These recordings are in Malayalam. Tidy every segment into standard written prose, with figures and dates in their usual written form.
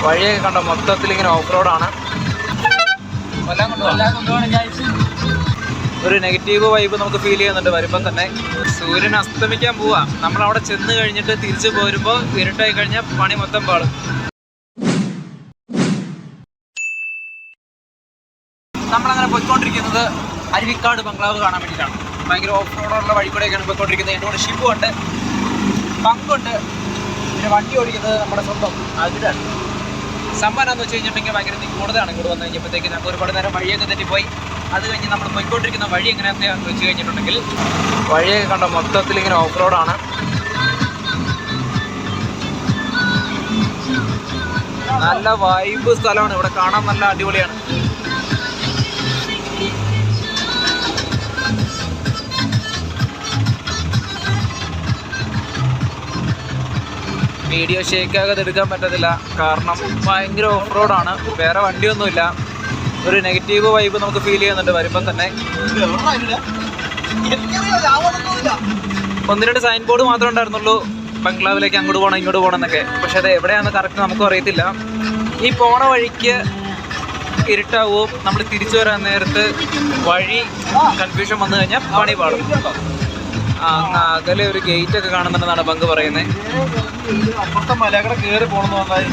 വഴിയൊക്കെ കണ്ട മൊത്തത്തിൽ ഇങ്ങനെ ഓഫ് റോഡാണ്. ഒരു നെഗറ്റീവ് വൈബ് നമുക്ക് ഫീൽ ചെയ്യുന്നുണ്ട് വരുമ്പോൾ തന്നെ. സൂര്യൻ അസ്തമിക്കാൻ പോവാ. നമ്മളവിടെ ചെന്ന് കഴിഞ്ഞിട്ട് തിരിച്ചു പോരുമ്പോൾ ഇരുട്ടായി കഴിഞ്ഞാൽ പണി മൊത്തം പാളും. നമ്മളങ്ങനെ പോയിക്കൊണ്ടിരിക്കുന്നത് അരുവിക്കാട് ബംഗ്ലാവ് കാണാൻ വേണ്ടിയിട്ടാണ്. ഭയങ്കര ഓഫ് റോഡുള്ള വഴി കൂടെയൊക്കെയാണ് പോയിക്കൊണ്ടിരിക്കുന്നത്. എൻ്റെ കൂടെ ഷിബു ഉണ്ട്, പങ്കുണ്ട്, പിന്നെ വണ്ടി ഓടിക്കുന്നത് നമ്മുടെ സ്വന്തം അജിലാണ്. സംഭവം എന്താണെന്ന് വെച്ച് കഴിഞ്ഞിട്ടുണ്ടെങ്കിൽ ഭയങ്കര കൂടുതലാണ്. ഇങ്ങോട്ട് വന്നു കഴിഞ്ഞപ്പോഴത്തേക്ക് ഞങ്ങൾക്ക് ഒരുപാട് നേരം വഴിയൊക്കെ തെറ്റിപ്പോയി. അത് കഴിഞ്ഞ് നമ്മൾ പോയിക്കൊണ്ടിരിക്കുന്ന വഴി എങ്ങനെയാണെന്ന് വെച്ച് കഴിഞ്ഞിട്ടുണ്ടെങ്കിൽ വഴിയൊക്കെ കണ്ട മൊത്തത്തിൽ ഇങ്ങനെ ഓഫ് റോഡാണ്. നല്ല വൈബ് സ്ഥലമാണ്. ഇവിടെ കാണാൻ നല്ല അടിപൊളിയാണ്. വീഡിയോ ഷേക്കാകാതെ എടുക്കാൻ പറ്റത്തില്ല, കാരണം ഭയങ്കര ഓഫ് റോഡാണ്. വേറെ വണ്ടിയൊന്നുമില്ല. ഒരു നെഗറ്റീവ് വൈബ് നമുക്ക് ഫീൽ ചെയ്യുന്നുണ്ട് വരുമ്പോൾ തന്നെ. ഒന്ന് രണ്ട് സൈൻ ബോർഡ് മാത്രമേ ഉണ്ടായിരുന്നുള്ളൂ, ബംഗ്ലാവിലേക്ക് അങ്ങോട്ട് പോകണം ഇങ്ങോട്ട് പോകണം എന്നൊക്കെ. പക്ഷെ അത് എവിടെയാണെന്ന് കറക്റ്റ് നമുക്കും അറിയത്തില്ല. ഈ പോണ വഴിക്ക് ഇരുട്ടാവും. നമ്മൾ തിരിച്ചു വരാൻ നേരത്ത് വഴി കൺഫ്യൂഷൻ വന്നു കഴിഞ്ഞാൽ പണി പാടും. അങ്ങ് അകലെ ഒരു ഗേറ്റ് ഒക്കെ കാണുന്നുണ്ടെന്നാണ് പങ്ക് പറയുന്നത്. അപ്പുറത്തെ മലകട കയറി പോകണമെന്ന് പറഞ്ഞാൽ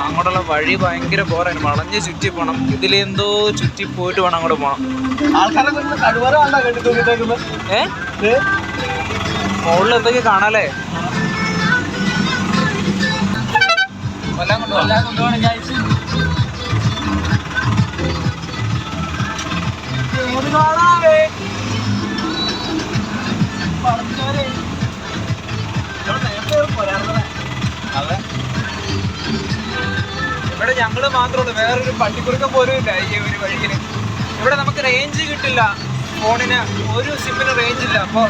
അങ്ങോട്ടുള്ള വഴി ഭയങ്കര ബോറാണ്. വളഞ്ഞ് ചുറ്റി പോകണം. ഇതിലെന്തോ ചുറ്റി പോയിട്ട് വേണം അങ്ങോട്ട് പോകണം. മുകളിൽ എന്തൊക്കെ കാണാല്ലേ? കൊല്ലാൻ കൊണ്ടുപോകണം. ഇവിടെ ഞങ്ങള് മാത്രമുള്ളൂ, വേറൊരു പട്ടിക്കുറുക്കം പോലും ഇല്ല ഈ ഒരു വഴിക്കിന്. ഇവിടെ നമുക്ക് റേഞ്ച് കിട്ടില്ല, ഫോണിന് ഒരു സിമ്മിന് റേഞ്ച് ഇല്ല. അപ്പോൾ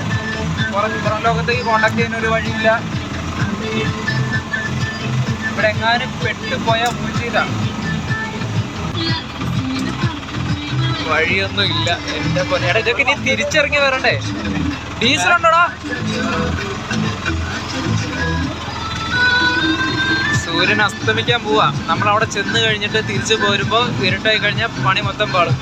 പുറം ലോകത്തേക്ക് കോണ്ടാക്ട് ചെയ്യുന്ന ഒരു വഴിയില്ല. ഇവിടെ എങ്ങാനും പെട്ടുപോയാൽ മൂച്ചിതാണ്. വഴിയൊന്നും ഇല്ല. എന്റെ പോലെ ഇതൊക്കെ ഇനി തിരിച്ചിറങ്ങി വരണ്ടേ? ഡീസൽ ഉണ്ടോടാ? സൂര്യൻ അസ്തമിക്കാൻ പോവാ. നമ്മളവിടെ ചെന്ന് കഴിഞ്ഞിട്ട് തിരിച്ചു പോരുമ്പോൾ ഇരുട്ടായി കഴിഞ്ഞാൽ പണി മൊത്തം പാളും.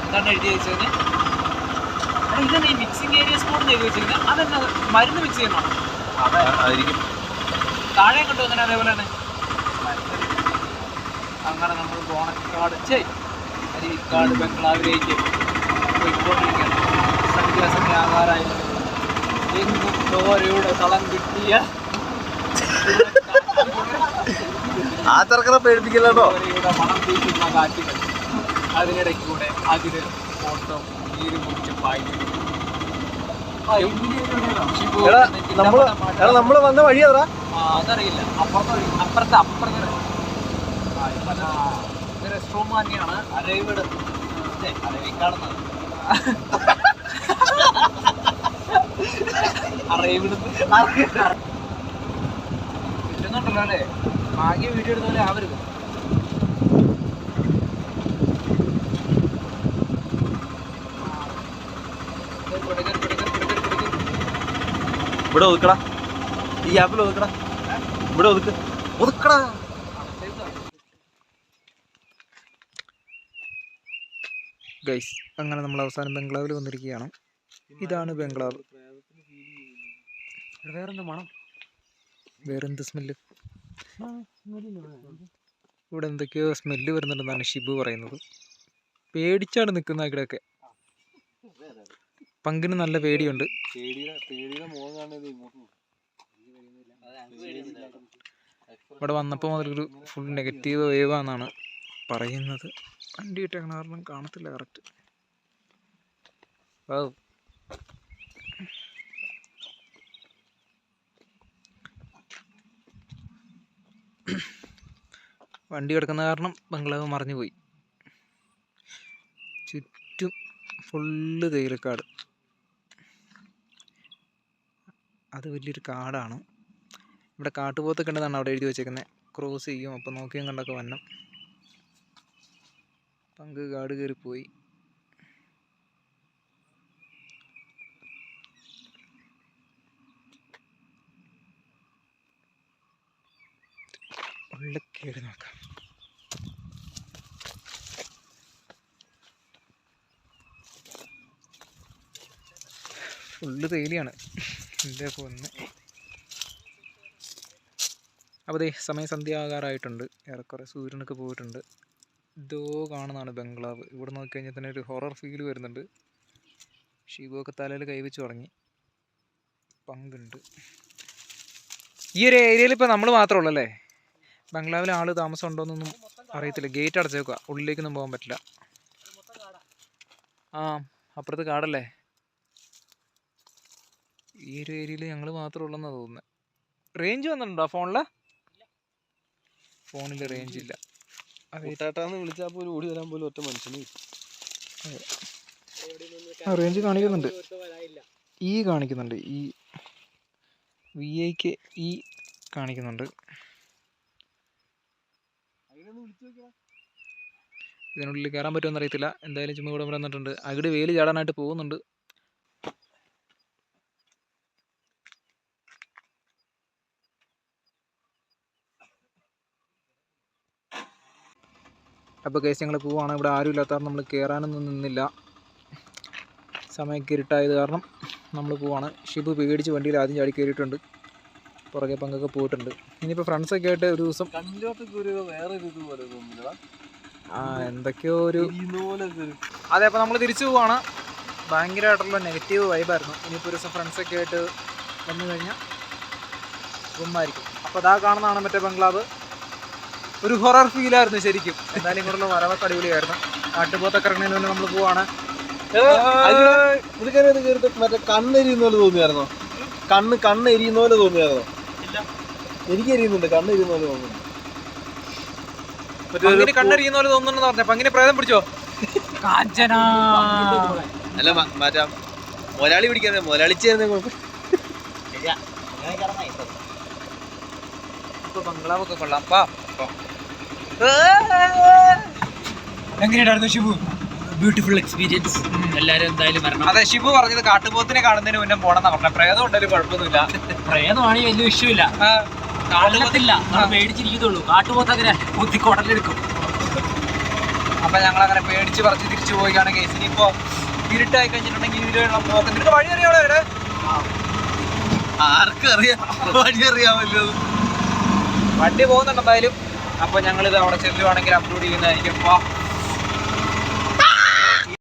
എന്താണ് എഴുതി വെച്ചത്? ഇതെന്നെ ഈ മിക്സിംഗ് ഏരിയസ് കൂടെ എഴുതി വെച്ചിരിക്കുന്നത്. അതെന്നാ മരുന്ന് മിക്സ് ചെയ്യുന്നതാണോ? അതായിരിക്കും. താഴെ കിട്ടും അങ്ങനെ അതേപോലെ തന്നെ. അങ്ങനെ നമ്മൾ ബോണക്കാട് അരുവിക്കാട് ബംഗ്ലാവിലേക്ക് പോയിക്കൊണ്ടിരിക്കുകയാണ്. സന്ധ്യാസമയം ആകാറായിരുന്നു. എങ്ങും ചോരയുടെ കളം കിട്ടിയ ആ ചെറുക്കനെ പേടിപ്പിക്കില്ലട്ടോ. ചോരയുടെ മണം വീശുന്ന കാറ്റുകൾ, അതിനിടയ്ക്ക് കൂടെ അതിന് ഫോട്ടോ നീര് മുറിച്ച് പായിക്കുന്നു. നമ്മള് വന്ന വഴി അതാ അതറിയില്ല. അപ്പുറത്തെ റെസ്റ്റ് റൂം തന്നെയാണ്. അരവിക്കാട് അരവിക്കാടുന്നത് കിട്ടുന്നുണ്ടല്ലോ അല്ലേ? ഭാഗ്യ വീഡിയോ എടുത്തോലെ ആവരുത്. ഇവിടെ ഒതുക്കടാ, ഈ ആപ്പിൽ ഒതുക്കടാ, ഇവിടെ ഒതുക്കടാ. ഗൈസ്, അങ്ങനെ നമ്മൾ അവസാനം ബംഗ്ലാവിൽ വന്നിരിക്കുകയാണ്. ഇതാണ് ബംഗ്ലാവ്. വേറെന്താ മണം? വേറെന്ത് സ്മെല്ല്? ഇവിടെ എന്തൊക്കെയോ സ്മെല്ല് വരുന്നുണ്ടെന്നാണ് ഷിബു പറയുന്നത്. പേടിച്ചാണ് നിൽക്കുന്ന ഇവിടെയൊക്കെ. പങ്കിന് നല്ല പേടിയുണ്ട്. ഇവിടെ വന്നപ്പോൾ മുതലൊരു ഫുൾ നെഗറ്റീവ് വേവാന്നാണ് പറയുന്നത്. വണ്ടി ഇട്ടേക്കണ കാരണം കാണത്തില്ല കറക്റ്റ്. വണ്ടി കിടക്കുന്ന കാരണം ബംഗ്ലാവ് മറിഞ്ഞു പോയി. ചുറ്റും ഫുള്ള് തേയിലക്കാട്. അത് വലിയൊരു കാടാണ്. ഇവിടെ കാട്ടുപോത്തൊക്കെ ഉണ്ടെന്നാണ് അവിടെ എഴുതി വെച്ചേക്കുന്നത്. ക്രോസ് ചെയ്യും, അപ്പം നോക്കിയും കണ്ടൊക്കെ വന്നം. പങ്ക് കാട് കയറിപ്പോയി. ഉള്ളിൽ കയറി നോക്കാം. ഫുള്ള് തേയിലയാണ് എൻ്റെ പൊന്ന്. അപ്പോൾ സമയം സന്ധ്യ ആകാറായിട്ടുണ്ട്. ഏറെക്കുറെ സൂര്യനൊക്കെ പോയിട്ടുണ്ട്. ഇതോ കാണുന്നതാണ് ബംഗ്ലാവ്. ഇവിടെ നോക്കിക്കഴിഞ്ഞാൽ തന്നെ ഒരു ഹൊറർ ഫീൽ വരുന്നുണ്ട്. ഷിബുവൊക്കെ തലയിൽ കൈവച്ച് തുടങ്ങി. പങ്കുണ്ട്. ഈ ഒരു ഏരിയയിൽ ഇപ്പോൾ നമ്മൾ മാത്രമേ ഉള്ളൂ അല്ലേ? ബംഗ്ലാവിൽ ആൾ താമസം ഉണ്ടോയെന്നൊന്നും അറിയത്തില്ല. ഗേറ്റ് അടച്ചേക്കുക, ഉള്ളിലേക്കൊന്നും പോകാൻ പറ്റില്ല. ആ അപ്പുറത്ത് കാടല്ലേ. ഈ ഒരു ഏരിയയിൽ ഞങ്ങൾ മാത്രമേ ഉള്ളെന്നാണ് തോന്നുന്നത്. റേഞ്ച് വന്നിട്ടുണ്ടോ ഫോണിൽ റേഞ്ച് ഇല്ല. കൂട്ടാട്ടാന്ന് വിളിച്ചാൽ പോലും ഓടി വരാൻ പോലും ഒറ്റ മനുഷ്യന്. റേഞ്ച് കാണിക്കുന്നുണ്ട്. ഈ കാണിക്കുന്നുണ്ട്, ഈ VIK ഈ കാണിക്കുന്നുണ്ട്. ഇതിനുള്ളിൽ കയറാൻ പറ്റുമെന്ന് അറിയത്തില്ല. എന്തായാലും ചുമ്മാ ഇവിടെ വന്നിട്ടുണ്ട്. അകിട് വേലി ചാടാനായിട്ട് പോകുന്നുണ്ട്. അപ്പോൾ കേസ് ഞങ്ങൾ പോവുകയാണ്. ഇവിടെ ആരും ഇല്ലാത്തവർ നമ്മൾ കയറാനൊന്നും നിന്നില്ല. സമയമൊക്കെ ഇരുട്ടായത് കാരണം നമ്മൾ പോവാണ്. ഷിബു പേടിച്ച് വണ്ടിയിൽ ആദ്യം ചാടി കയറിയിട്ടുണ്ട്. പുറകെ പങ്കൊക്കെ പോയിട്ടുണ്ട്. ഇനിയിപ്പോൾ ഫ്രണ്ട്സൊക്കെ ആയിട്ട് ഒരു ദിവസം എന്തൊക്കെയോ ഒരു അതെ. അപ്പോൾ നമ്മൾ തിരിച്ചു പോവാണ്. ഭയങ്കരമായിട്ടുള്ള നെഗറ്റീവ് വൈബായിരുന്നു. ഇനിയിപ്പോൾ ഒരു ദിവസം ഫ്രണ്ട്സൊക്കെ ആയിട്ട് വന്നു കഴിഞ്ഞാൽ റൂമായിരിക്കും. അപ്പോൾ അതാ കാണുന്നതാണ് മറ്റേ ബംഗ്ലാവ്. ഒരു ഹൊറർ ഫീലായിരുന്നു ശരിക്കും. എന്തായാലും ഇങ്ങോട്ടുള്ള വരവൊക്കെ അടിപൊളിയായിരുന്നു. കാട്ടുപോത്തൊക്കെ ഇറങ്ങുന്നതിന് മുന്നേ നമ്മൾ പോവാണ്. മറ്റേ കണ്ണെരിയുന്ന പോലെ തോന്നിയായിരുന്നോ? കണ്ണെരിയുന്ന പോലെ തോന്നിയായിരുന്നോ? എനിക്ക് എരിയുന്നുണ്ട്, കണ്ണെരിയുന്ന പോലെ തോന്നുന്നു. കണ്ണെരിയുന്ന പോലെ തോന്നുന്നു പറഞ്ഞപ്പോ അങ്ങനെ പ്രേതം പിടിച്ചോ? അല്ല മാറ്റാം, മുതലാളി പിടിക്കാതെ മുതലാളിച്ചായിരുന്നേ കുഴപ്പം. ഇപ്പൊ ബംഗ്ലാവൊക്കെ കൊള്ളാം. എങ്ങനെയായിരുന്നു ഷിബു? Beautiful experience. എല്ലാവരും എന്തായാലും വരണം. അതെ, ഷിബു പറഞ്ഞത് കാട്ടുപോത്തിനെ കാണുന്നതിന് മുന്നേ പോണെന്നാ പറഞ്ഞത്. പ്രേതം ഉണ്ടെങ്കിലും കുഴപ്പമൊന്നുമില്ല. പ്രേതമാണെങ്കിൽ വലിയ വിഷയമില്ല. കാട്ടുപോത്തില്ല, നമ്മൾ പേടിച്ചിരിക്കുന്നുള്ളൂ. കാട്ടുപോത്ത് അങ്ങനെ കുത്തിക്കൊടലെടുക്കും. അപ്പൊ ഞങ്ങൾ അങ്ങനെ പേടിച്ച് പറിച്ച് തിരിച്ചു പോയിക്കാണ് കേസ്. ഇനിയിപ്പോ ഇരുട്ടായി കഴിഞ്ഞിട്ടുണ്ടെങ്കിൽ ഇതിലുള്ള പോക്ക് നിനക്ക് വഴി അറിയാമോ? ഇവിടെ ആർക്കും അറിയാം, വഴി അറിയാമല്ലോ. വണ്ടി പോകുന്നുണ്ട് എന്തായാലും. അപ്പൊ ഞങ്ങളിത് അവിടെ ചെല്ലുവാണെങ്കിൽ അപ്ലോഡ് ചെയ്യുന്നതായിരിക്കും.